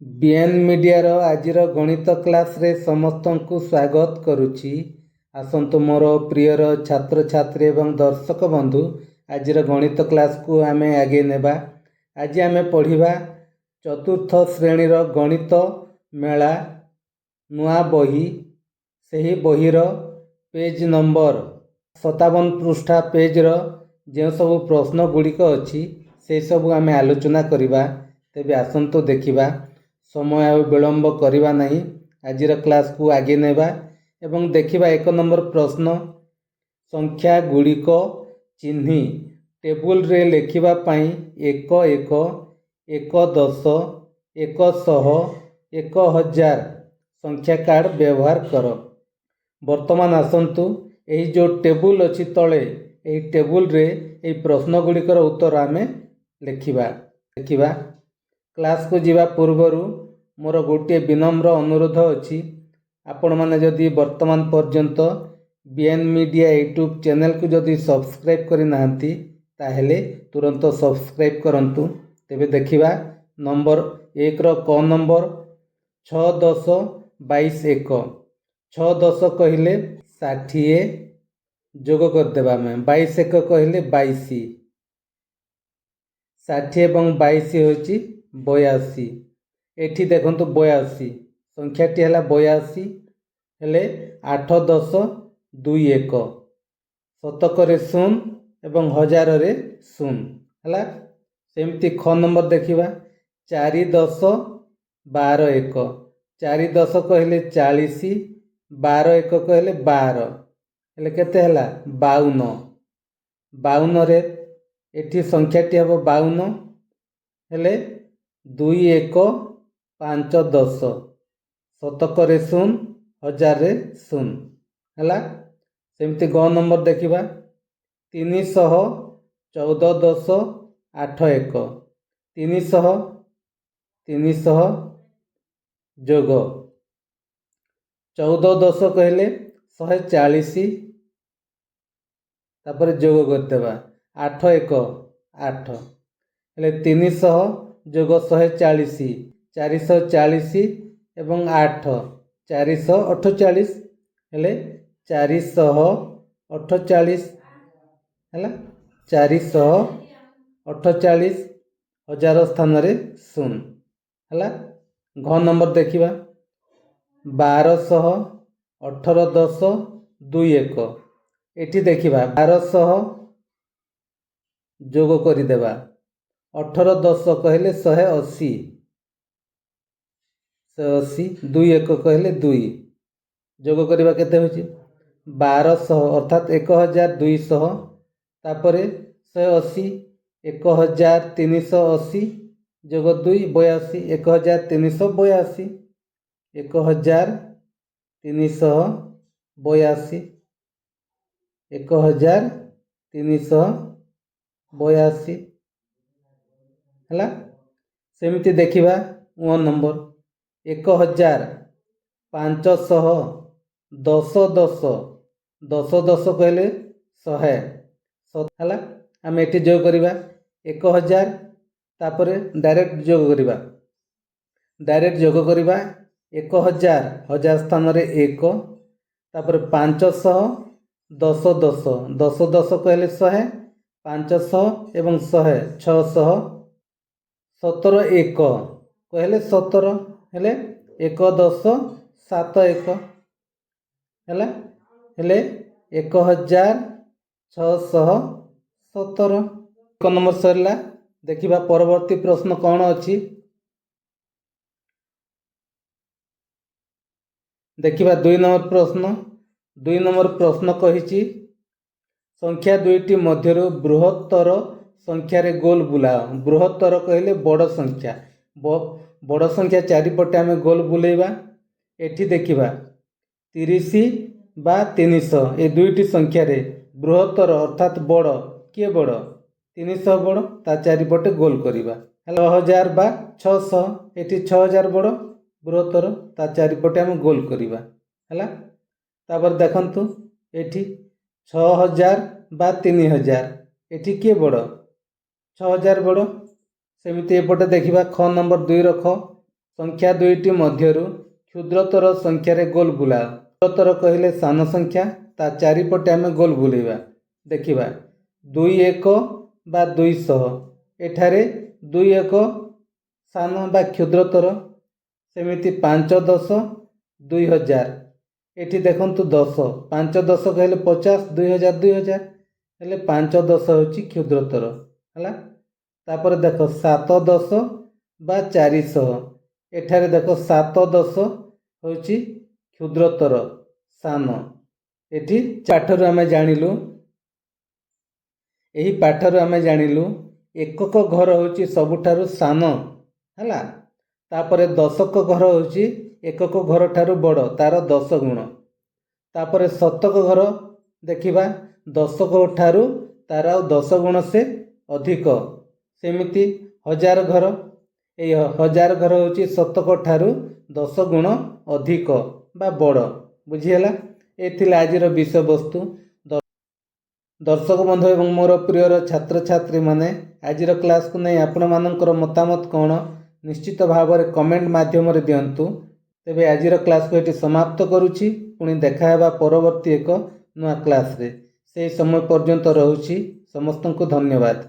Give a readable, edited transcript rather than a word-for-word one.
BN media रो आजिर गणित class रे समस्त को स्वागत करुच्ची। आसंतु मोर प्रियर छात्र छात्री एवं दर्शक बंधु आजिर गणित क्लास को आमे आगे नेबा। आज आमे पढ़िबा चतुर्थ श्रेणी रो गणित मेला नुआ बही। सही बहीर पेज नंबर 57 पृष्ठा पेज रो जे सब प्रश्न गुड़िक अच्छी से सब आमे आलोचना करिबा। तेबे आसंतु देखिबा समय विलंब करवा नहीं, आजिर क्लास को आगे नेबा एवं देखिबा। एक नंबर प्रश्न, संख्या गुड़िक चिन्ही टेबुल रे लेखिबा पाई एक एक एक दस एक शह एक हजार संख्या कार्ड व्यवहार कर। वर्तमान आसंतु यही जो टेबुल अच्छी तले यही टेबुल रे यही प्रश्न गुड़िकर उत्तर आमे देखिबा। क्लास को जीवा पूर्वरु मोर गोटे विनम्र अनुरोध अच्छी, आपण माने जदि वर्तमान पर्यंत बीएन मीडिया यूट्यूब चैनल को जदि सब्सक्राइब करि नाहंती ताहेले तुरंत सब्सक्राइब करंतु। तेबे देखिबा नंबर 1 रो क नंबर 6 10 22 1। 6 10 कहले 60 जोग कर देबा में 22 1 कहले 22। 60 एवं 22 होची 82। एठी देखंतु 82 संख्याटी हला 82 हेले 8 10 2 1 शतकरे 0 एवं हजार रे 0 हला। सेमती ख नंबर देखिबा 4 10 12 1। 4 10 कहले 40 12 1 कहले 12 हेले केते हला 52। 52 रे एठी संख्याटी हबो 52 हेले 2 1 5 10 शतकरे 0 हजार रे 0 हला। सेमती ग नंबर देखिबा 300 14 10 8 1। 300 जोग 14 10 कहले 140 तापर जोग कर देबा 8 1 8 हेले 300 जोग 140 440 एवं 8 448 हेले 448 हेला 448 हजार स्थान रे 0 हेला। घ नंबर देखिबा 1200 18 10 2 1। एठी देखिबा 1200 जोग करि देबा 18 10 कहले 180 2 1 कहले 2 जोग करिबा केते होची 1200 अर्थात 1200 तापरे 180 1380 जोग 2 82 1382 1382 1382 हला। सेमती देखिबा 1 नंबर 1500 10 10 10 10 कहले 100 हला। आम एठी जोग करिबा 1000 तापरे डायरेक्ट जोग करिबा 1000 हजार स्थान रे 1 तापरे 500 10 10 10 10 कहले 100 500 एवं 100 600 17 1 कहले 17 हेले 1 10 7 1 हेला हेले 1617। 1 नंबर सरला। देखिबा परवर्ती प्रश्न कौन अच्छी देखिबा 2 नंबर प्रश्न। 2 नंबर प्रश्न कहिची संख्या दुईटी मध्यरु बृहत्तर संख्या रे गोल बुलाओ। बृहत्तर कहले बड़ संख्या, बड़ संख्या चारिपटे आमे गोल बुलेबा। एठी देखिबा 30 बा 300 ए दुईटी संख्या रे बृहत्तर अर्थात बड़ किए बड़ 300 बड़ ता चारिपटे गोल करिबा। 6000 बा 600 एठी 6000 बड़ बृहत्तर ता चारिपटे आमे गोल करिबा हला। तापर देखंतु एठी 6000 बा 3000 एठी किए बड़ 6000 बड़। सेमिति एपटे देखिबा ख नंबर 2 रो ख संख्या दुईटी मध्यरु क्षुद्रतर संख्यार गोल बुलाओ। क्षुद्रतर कहले सान संख्या, ता चारिपटे आम गोल बुलेवा। देखिबा 21 बा 200, एठारे 21 सान बा क्षुद्रतर, सेमिति 5 10 2000, एठी देखंतु 10, 5 10 कहले 50, 2000 2000, हेले 5 10 होची क्षुद्रतर हला। तापर देखो 7 10 बा 400, एठारे देखो 7 10 होची क्षुद्रतर सान। एठी पाठरू आमे जानिलु, एही पाठरू आमे जानिलु एकक घर होची सबुठारु सान हला। तापरे दशक घर होची एकक घर ठारू बड़, तार 10 गुण। तापरे शतक घर देखिबा दशक ठारू तार 10 गुण से अधिक। सेमिति 1000 घर, ए 1000 घर होची शतक ठारू 10 गुण अधिक बा बड़। बुझिहेला? एथिला आजिर विषय वस्तु। दर्शक बंधु एवं मोर प्रियर छात्र छात्री माने आजिर क्लास को नहीं आपण मानकर मतामत कौन निश्चित भाव में कमेंट माध्यम रे दियंतु। तेबे आजिर क्लास को एटी समाप्त करुछि। पुणी देखा हेबा परवर्ती एक नुआ क्लास रे। से समय पर्यंत रहुछि। समस्तंकु धन्यवाद।